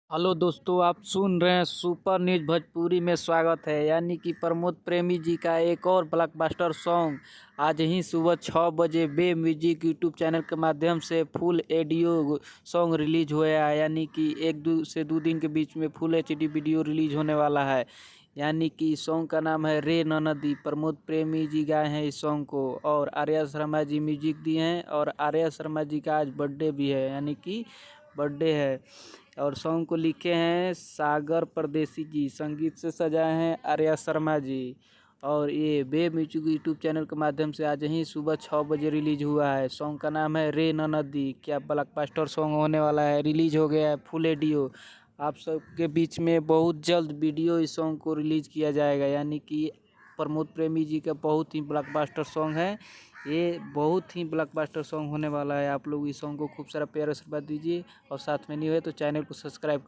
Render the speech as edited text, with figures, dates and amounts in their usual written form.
Hello दोस्तों, आप सुन रहे हैं सुपर न्यूज भोजपुरी में। स्वागत है। यानी कि प्रमोद प्रेमी जी का एक और ब्लॉकबस्टर सॉन्ग आज ही सुबह 6 बजे बे म्यूजिक यूट्यूब चैनल के माध्यम से फुल ऑडियो सॉन्ग रिलीज हुआ है। यानी कि 1 से 2 दिन के बीच में फुल एचडी वीडियो रिलीज होने वाला है। यानी कि सॉन्ग का नाम है रे ननदी। प्रमोद प्रेमी जी गाए हैं इस सॉन्ग को और आर्या शर्मा जी म्यूजिक दिए हैं। और आर्या शर्मा जी का आज बर्थडे भी है, यानी कि बर्थडे है। और सॉन्ग को लिखे हैं सागर परदेसी जी, संगीत से सजाए हैं आर्या शर्मा जी। और ये बे म्यूजिक यूट्यूब चैनल के माध्यम से आज ही सुबह 6 बजे रिलीज हुआ है। सॉन्ग का नाम है रे ननदी। क्या ब्लॉकबस्टर सॉन्ग होने वाला है, रिलीज हो गया है फुल ऑडियो। आप सबके बीच में बहुत जल्द वीडियो इस सॉन्ग को रिलीज किया जाएगा। यानी कि प्रमोद प्रेमी जी का बहुत ही ब्लॉकबस्टर सॉन्ग है। ये बहुत ही ब्लॉकबस्टर सॉन्ग होने वाला है। आप लोग इस सॉन्ग को खूब सारा प्यार आशीर्वाद दीजिए और साथ में नहीं हुए तो चैनल को सब्सक्राइब कर